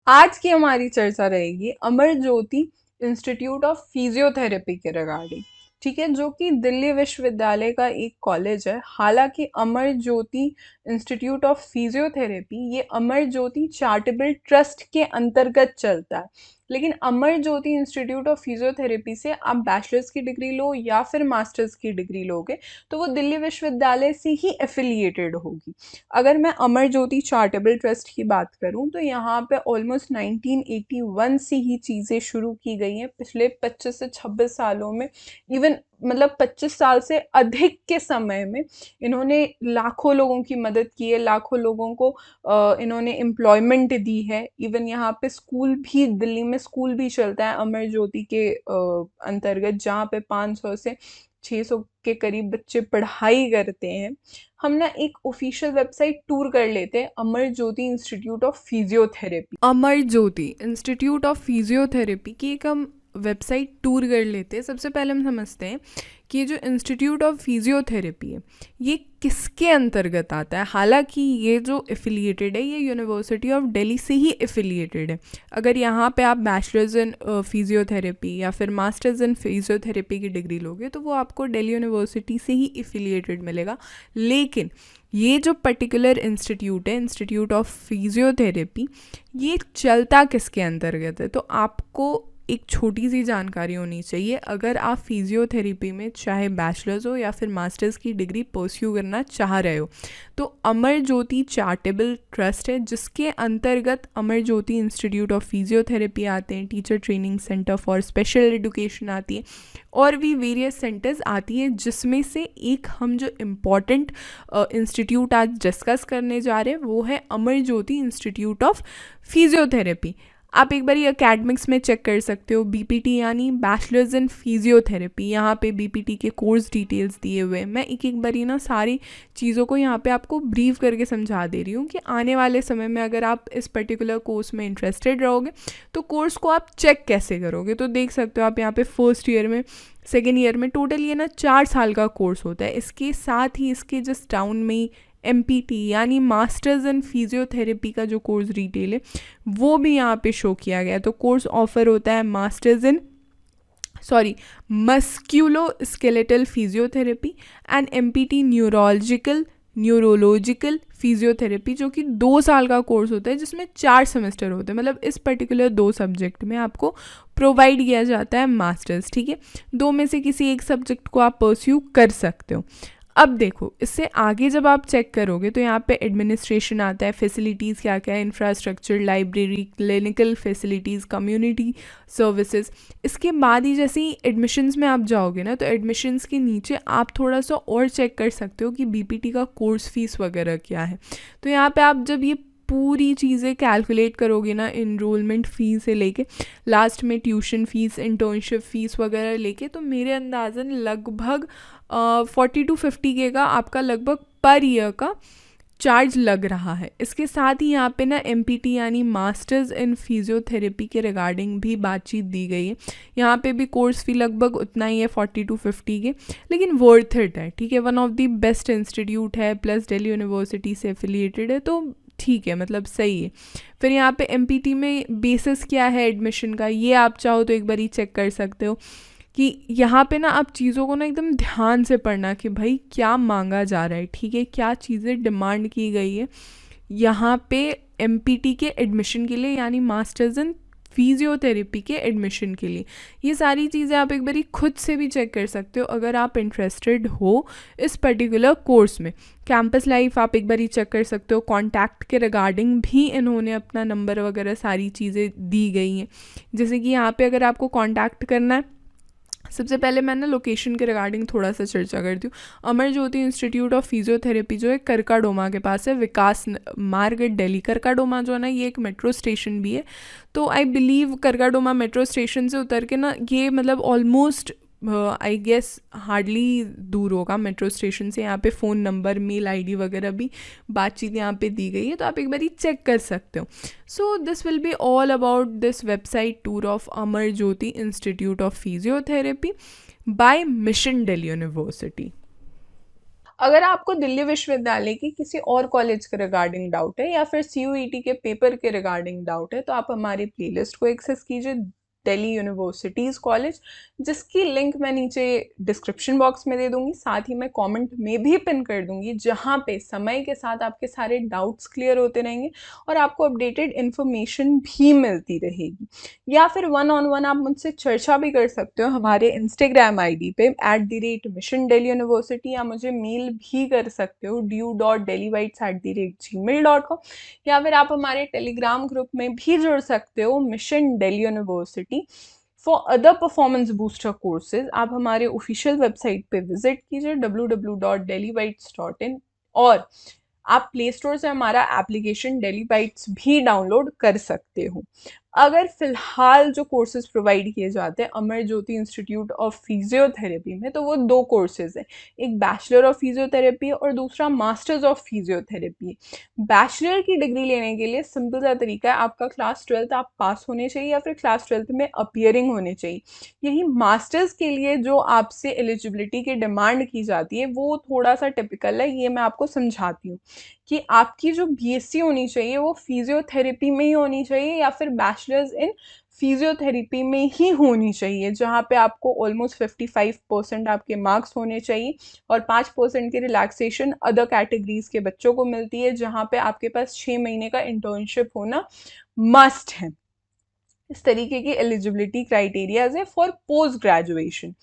आज की हमारी चर्चा रहेगी अमर ज्योति इंस्टीट्यूट ऑफ फिजियोथेरेपी के रिगार्डिंग। ठीक है, जो कि दिल्ली विश्वविद्यालय का एक कॉलेज है। हालांकि अमर ज्योति इंस्टीट्यूट ऑफ फिजियोथेरेपी ये अमर ज्योति चैरिटेबल ट्रस्ट के अंतर्गत चलता है, लेकिन अमर ज्योति इंस्टीट्यूट ऑफ फिजियोथेरेपी से आप बैचलर्स की डिग्री लो या फिर मास्टर्स की डिग्री लोगे तो वो दिल्ली विश्वविद्यालय से ही एफिलिएटेड होगी। अगर मैं अमर ज्योति चैरिटेबल ट्रस्ट की बात करूं तो यहाँ पे ऑलमोस्ट 1981 से ही चीज़ें शुरू की गई हैं। पिछले 25 से 26 सालों में, इवन मतलब 25 साल से अधिक के समय में इन्होंने लाखों लोगों की मदद की है, लाखों लोगों को इन्होंने एम्प्लॉयमेंट दी है। इवन यहाँ पे स्कूल भी, दिल्ली में स्कूल भी चलता है अमर ज्योति के अंतर्गत, जहाँ पे 500 से 600 के करीब बच्चे पढ़ाई करते हैं। हम ना एक ऑफिशियल वेबसाइट टूर कर लेते हैं, Amar Jyoti institute of physiotherapy. Amar Jyoti institute of physiotherapy की एक हम वेबसाइट टूर कर लेते हैं। सबसे पहले हम समझते हैं कि ये जो इंस्टीट्यूट ऑफ फिजियोथेरेपी है ये किसके अंतर्गत आता है। हालांकि ये जो एफिलिएटेड है ये यूनिवर्सिटी ऑफ दिल्ली से ही एफिलिएटेड है। अगर यहाँ पे आप बैचलर्स इन फिजियोथेरेपी या फिर मास्टर्स इन फिजियोथेरेपी की डिग्री लोगे तो वो आपको दिल्ली यूनिवर्सिटी से ही एफिलिएटेड मिलेगा। लेकिन ये जो पर्टिकुलर इंस्टीट्यूट है, इंस्टीट्यूट ऑफ फिजियोथेरेपी, ये चलता किसके अंतर्गत है। तो आपको एक छोटी सी जानकारी होनी चाहिए। अगर आप फिजियोथेरेपी में चाहे बैचलर्स हो या फिर मास्टर्स की डिग्री परस्यू करना चाह रहे हो तो अमर ज्योति चैरिटेबल ट्रस्ट है, जिसके अंतर्गत अमर ज्योति इंस्टीट्यूट ऑफ फिजियोथेरेपी आते हैं, teacher training centre for special education आती है और भी वेरियस सेंटर्स आती है, जिसमें से एक हम जो इम्पॉर्टेंट इंस्टीट्यूट आज डिस्कस करने जा रहे हैं वो है अमर ज्योति इंस्टीट्यूट ऑफ फिजियोथेरेपी। आप एक बार ये अकेडमिक्स में चेक कर सकते हो, बीपीटी यानी बैचलर्स इन फिजियोथेरेपी। यहाँ पे बीपीटी के कोर्स डिटेल्स दिए हुए हैं। मैं एक बारी ना सारी चीज़ों को यहाँ पे आपको ब्रीफ करके समझा दे रही हूँ कि आने वाले समय में अगर आप इस पर्टिकुलर कोर्स में इंटरेस्टेड रहोगे तो कोर्स को आप चेक कैसे करोगे। तो देख सकते हो आप यहाँ पे फर्स्ट ईयर में, सेकेंड ईयर में, टोटल ये ना 4 साल का कोर्स होता है। इसके साथ ही इसके जस्ट डाउन में MPT यानी मास्टर्स इन फिजियोथेरेपी का जो कोर्स डिटेल है वो भी यहाँ पे शो किया गया है। तो कोर्स ऑफर होता है masters in musculo skeletal physiotherapy and MPT neurological physiotherapy, जो कि 2 साल का कोर्स होता है जिसमें 4 सेमेस्टर होते हैं। मतलब इस पर्टिकुलर 2 सब्जेक्ट में आपको प्रोवाइड किया जाता है मास्टर्स। ठीक है, 2 में से किसी एक सब्जेक्ट को आप परस्यू कर सकते हो। अब देखो, इससे आगे जब आप चेक करोगे तो यहाँ पे एडमिनिस्ट्रेशन आता है, फैसिलिटीज़ क्या क्या है, infrastructure, library, clinical facilities, community services. इसके बाद ही जैसे ही एडमिशन्स में आप जाओगे ना तो एडमिशन्स के नीचे आप थोड़ा सा और चेक कर सकते हो कि BPT का कोर्स फीस वगैरह क्या है। तो यहाँ पे आप जब ये पूरी चीज़ें कैलकुलेट करोगे ना, इनरोलमेंट फ़ीस से लेके लास्ट में ट्यूशन फ़ीस, इंटर्नशिप फ़ीस वगैरह लेके, तो मेरे अंदाज़न लगभग 40 to 50 के का आपका लगभग पर ईयर का चार्ज लग रहा है। इसके साथ ही यहाँ पे ना MPT यानी मास्टर्स इन फिजियोथेरेपी के रिगार्डिंग भी बातचीत दी गई है। यहाँ पे भी कोर्स फी लगभग उतना ही है, 40 to 50 के, लेकिन वर्थ इट है। ठीक है, one of the best institute है, प्लस दिल्ली यूनिवर्सिटी से एफिलिएटेड है, तो ठीक है, मतलब सही है। फिर यहाँ पे MPT में बेसिस क्या है एडमिशन का, ये आप चाहो तो एक बार ही चेक कर सकते हो कि यहाँ पे ना आप चीज़ों को ना एकदम ध्यान से पढ़ना कि भाई क्या मांगा जा रहा है। ठीक है, क्या चीज़ें डिमांड की गई है यहाँ पे MPT के एडमिशन के लिए, यानी मास्टर्स इन फिजियोथेरेपी के एडमिशन के लिए। ये सारी चीज़ें आप एक बारी खुद से भी चेक कर सकते हो अगर आप इंटरेस्टेड हो इस पर्टिकुलर कोर्स में। कैंपस लाइफ आप एक बारी चेक कर सकते हो। कॉन्टैक्ट के रिगार्डिंग भी इन्होंने अपना नंबर वगैरह सारी चीज़ें दी गई हैं। जैसे कि यहाँ पे अगर आपको कॉन्टैक्ट करना है, सबसे पहले मैं ना लोकेशन के रिगार्डिंग थोड़ा सा चर्चा करती हूँ। अमर ज्योति इंस्टीट्यूट ऑफ फिजियोथेरेपी जो है करकाडोमा के पास है, विकास मार्ग दिल्ली। करकाडोमा जो है ना ये एक मेट्रो स्टेशन भी है। तो आई बिलीव करकाडोमा मेट्रो स्टेशन से उतर के ना ये मतलब ऑलमोस्ट आई गेस हार्डली दूर होगा मेट्रो स्टेशन से। यहाँ पे फ़ोन नंबर, मेल ID वगैरह भी बातचीत यहाँ पे दी गई है, तो आप एक बार चेक कर सकते हो। So this will be all about this website tour of Amar Jyoti institute of physiotherapy by mission Delhi university. अगर आपको दिल्ली विश्वविद्यालय की किसी और कॉलेज के रिगार्डिंग डाउट है या फिर सीयूईटी के पेपर के रिगार्डिंग डाउट है तो आप हमारी प्लेलिस्ट को एक्सेस कीजिए, दिल्ली यूनिवर्सिटीज़ कॉलेज, जिसकी लिंक मैं नीचे डिस्क्रिप्शन बॉक्स में दे दूंगी, साथ ही मैं कमेंट में भी पिन कर दूंगी, जहां पे समय के साथ आपके सारे डाउट्स क्लियर होते रहेंगे और आपको अपडेटेड इन्फॉर्मेशन भी मिलती रहेगी। या फिर वन ऑन वन आप मुझसे चर्चा भी कर सकते हो हमारे इंस्टाग्राम आईडी पे @मिशन दिल्ली यूनिवर्सिटी, या मुझे मेल भी कर सकते हो du.delhibites@gmail.com, या फिर आप हमारे टेलीग्राम ग्रुप में भी जुड़ सकते हो mission Delhi university. For other performance booster courses आप हमारे ऑफिशियल वेबसाइट पे विजिट कीजिए www.delhibites.in, और आप प्ले स्टोर से हमारा एप्लीकेशन दिल्ली बाइट्स भी डाउनलोड कर सकते हो। अगर फिलहाल जो कोर्सेज प्रोवाइड किए जाते हैं Amar Jyoti institute of physiotherapy में, तो वो 2 कोर्सेज हैं, एक बैचलर ऑफ फिजियोथेरेपी और दूसरा मास्टर्स ऑफ फिजियोथेरेपी। बैचलर की डिग्री लेने के लिए सिंपल सा तरीका है, आपका क्लास 12th आप पास होने चाहिए या फिर क्लास 12th में अपियरिंग होने चाहिए। यही मास्टर्स के लिए जो आपसे एलिजिबिलिटी की डिमांड की जाती है वो थोड़ा सा टिपिकल है, ये मैं आपको समझाती हूँ कि आपकी जो बीएससी होनी चाहिए वो फिजियोथेरेपी में ही होनी चाहिए या फिर बैचलर्स इन फिजियोथेरेपी में ही होनी चाहिए, जहाँ पे आपको ऑलमोस्ट 55% आपके मार्क्स होने चाहिए और 5% की रिलैक्सेशन अदर कैटेगरीज के बच्चों को मिलती है, जहाँ पे आपके पास 6 महीने का इंटर्नशिप होना मस्ट है। इस तरीके की एलिजिबिलिटी क्राइटेरियाज है फॉर पोस्ट ग्रेजुएशन।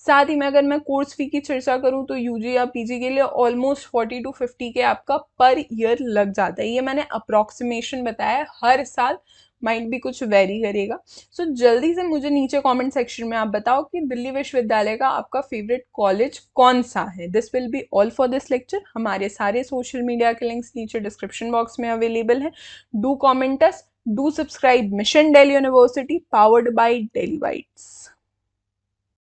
साथ ही में अगर मैं कोर्स फी की चर्चा करूं तो यूजी या पीजी के लिए ऑलमोस्ट 40 to 50 के आपका पर ईयर लग जाता है। ये मैंने अप्रॉक्सीमेशन बताया, हर साल माइट भी कुछ वेरी करेगा। सो जल्दी से मुझे नीचे कमेंट सेक्शन में आप बताओ कि दिल्ली विश्वविद्यालय का आपका फेवरेट कॉलेज कौन सा है। This will be all for this lecture. हमारे सारे सोशल मीडिया के लिंक्स नीचे डिस्क्रिप्शन बॉक्स में अवेलेबल है। Do comment us, do subscribe Mission Delhi University, powered by Delhi Bytes.